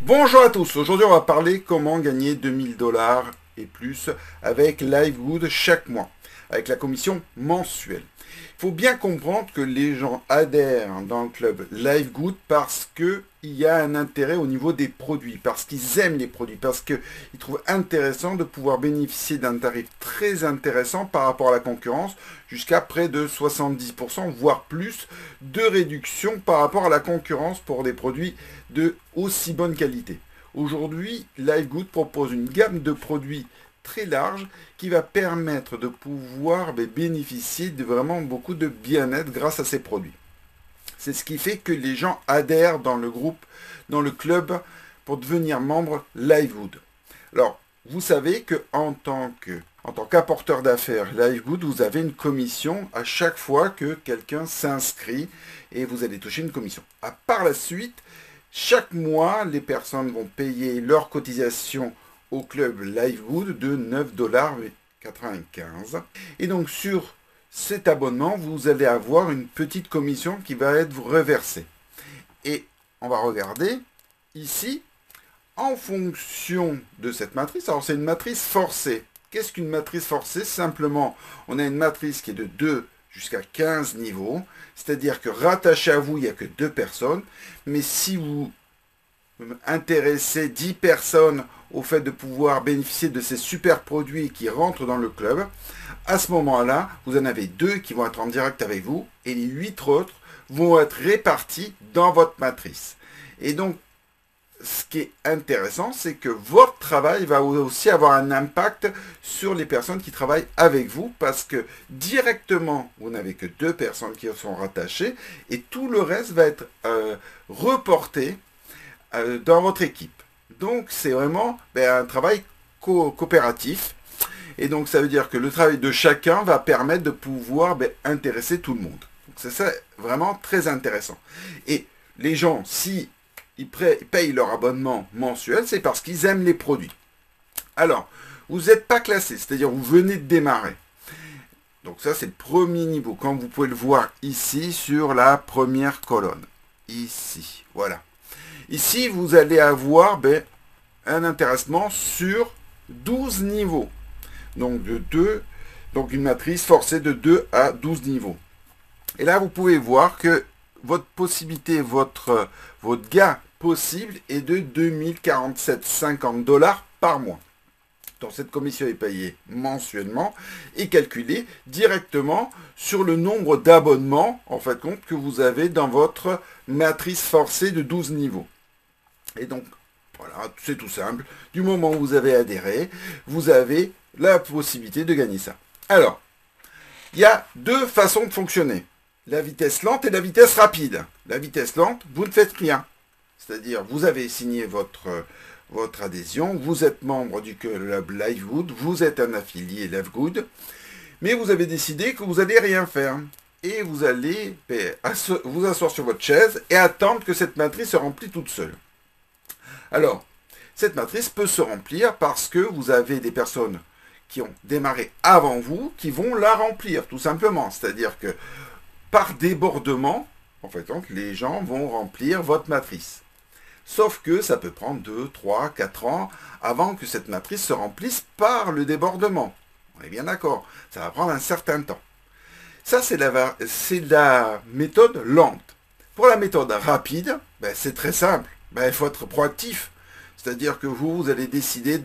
Bonjour à tous, aujourd'hui on va parler comment gagner 2000 dollars et plus avec Livegood chaque mois, avec la commission mensuelle. Il faut bien comprendre que les gens adhèrent dans le club Livegood parce qu'il y a un intérêt au niveau des produits, parce qu'ils aiment les produits, parce qu'ils trouvent intéressant de pouvoir bénéficier d'un tarif très intéressant par rapport à la concurrence, jusqu'à près de 70%, voire plus, de réduction par rapport à la concurrence pour des produits de aussi bonne qualité. Aujourd'hui, Livegood propose une gamme de produits très large qui va permettre de pouvoir bénéficier de vraiment beaucoup de bien-être grâce à ces produits. C'est ce qui fait que les gens adhèrent dans le groupe, dans le club pour devenir membre Livegood. Alors, vous savez que en tant qu'apporteur d'affaires Livegood, vous avez une commission à chaque fois que quelqu'un s'inscrit et vous allez toucher une commission. Par la suite, chaque mois, les personnes vont payer leur cotisation au club Livegood de 9,95 $. Et donc sur cet abonnement, vous allez avoir une petite commission qui va être reversée. Et on va regarder ici, en fonction de cette matrice, alors c'est une matrice forcée. Qu'est-ce qu'une matrice forcée? Simplement, on a une matrice qui est de 2 jusqu'à 15 niveaux, c'est-à-dire que rattaché à vous, il n'y a que 2 personnes, mais si vous intéressez 10 personnes au fait de pouvoir bénéficier de ces super produits qui rentrent dans le club, à ce moment-là, vous en avez 2 qui vont être en direct avec vous et les 8 autres vont être répartis dans votre matrice. Et donc, ce qui est intéressant, c'est que votre travail va aussi avoir un impact sur les personnes qui travaillent avec vous, parce que directement, vous n'avez que 2 personnes qui sont rattachées, et tout le reste va être reporté dans votre équipe. Donc, c'est vraiment un travail coopératif, et donc ça veut dire que le travail de chacun va permettre de pouvoir intéresser tout le monde. Donc, c'est ça vraiment très intéressant. Et les gens, si ils payent leur abonnement mensuel, c'est parce qu'ils aiment les produits. Alors, vous n'êtes pas classé, c'est-à-dire vous venez de démarrer. Donc ça, c'est le premier niveau, comme vous pouvez le voir ici sur la première colonne. Ici, voilà. Ici, vous allez avoir un intéressement sur 12 niveaux. Donc, donc une matrice forcée de 2 à 12 niveaux. Et là, vous pouvez voir que votre possibilité, votre gain possible est de 2047,50 $ par mois. Donc cette commission est payée mensuellement et calculée directement sur le nombre d'abonnements, en fait, compte que vous avez dans votre matrice forcée de 12 niveaux. Et donc, voilà, c'est tout simple. Du moment où vous avez adhéré, vous avez la possibilité de gagner ça. Alors, il y a 2 façons de fonctionner. La vitesse lente et la vitesse rapide. La vitesse lente, vous ne faites rien. C'est-à-dire, vous avez signé votre adhésion, vous êtes membre du club Livegood, vous êtes un affilié Livegood, mais vous avez décidé que vous n'allez rien faire. Et vous allez vous asseoir sur votre chaise et attendre que cette matrice se remplisse toute seule. Alors, cette matrice peut se remplir parce que vous avez des personnes qui ont démarré avant vous qui vont la remplir, tout simplement. C'est-à-dire que par débordement, en fait, donc, les gens vont remplir votre matrice. Sauf que ça peut prendre 2, 3, 4 ans avant que cette matrice se remplisse par le débordement. On est bien d'accord, ça va prendre un certain temps. Ça, c'est la méthode lente. Pour la méthode rapide, c'est très simple. Il faut être proactif. C'est-à-dire que vous allez décider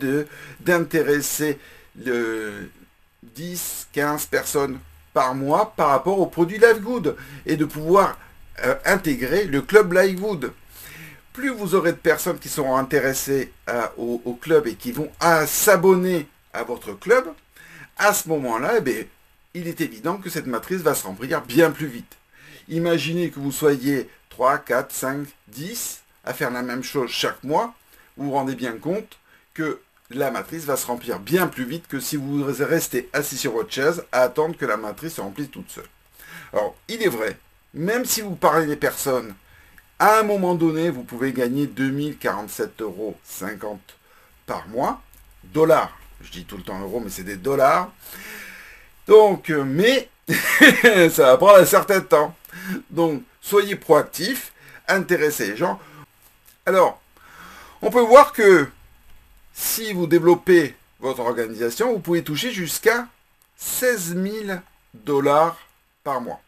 d'intéresser 10, 15 personnes par mois par rapport au produit Livegood et de pouvoir intégrer le club Livegood. Plus vous aurez de personnes qui seront intéressées au club et qui vont s'abonner à votre club, à ce moment-là, il est évident que cette matrice va se remplir bien plus vite. Imaginez que vous soyez 3, 4, 5, 10 à faire la même chose chaque mois, vous vous rendez bien compte que la matrice va se remplir bien plus vite que si vous restez assis sur votre chaise à attendre que la matrice se remplisse toute seule. Alors, il est vrai, même si vous parlez des personnes, à un moment donné, vous pouvez gagner 2047,50 € par mois, dollars. Je dis tout le temps euros, mais c'est des dollars. Donc, mais ça va prendre un certain temps. Donc, soyez proactifs, intéressez les gens. Alors, On peut voir que si vous développez votre organisation, vous pouvez toucher jusqu'à 16 000 $ par mois.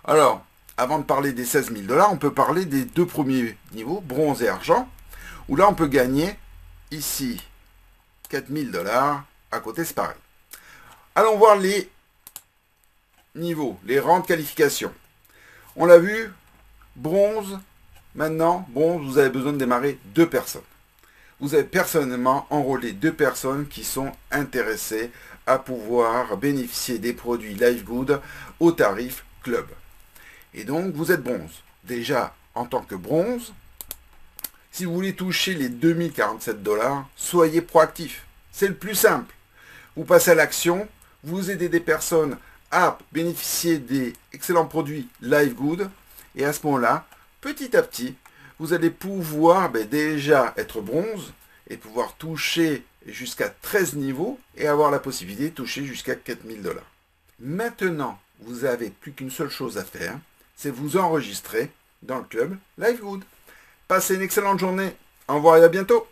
Alors, avant de parler des 16 000 $, on peut parler des deux premiers niveaux, bronze et argent, où là on peut gagner ici 4 000 $, à côté c'est pareil. Allons voir les niveaux, les rangs de qualification. On l'a vu, bronze, maintenant, bronze, vous avez besoin de démarrer 2 personnes. Vous avez personnellement enrôlé 2 personnes qui sont intéressées à pouvoir bénéficier des produits Livegood au tarif club. Et donc, vous êtes bronze. Déjà, en tant que bronze, si vous voulez toucher les 2047 $, soyez proactif. C'est le plus simple. Vous passez à l'action, vous aidez des personnes à bénéficier des excellents produits Livegood. Et à ce moment-là, petit à petit, vous allez pouvoir déjà être bronze et pouvoir toucher jusqu'à 13 niveaux et avoir la possibilité de toucher jusqu'à 4 000 $. Maintenant, vous n'avez plus qu'une seule chose à faire, c'est vous enregistrer dans le club Livegood. Passez une excellente journée. Au revoir et à bientôt.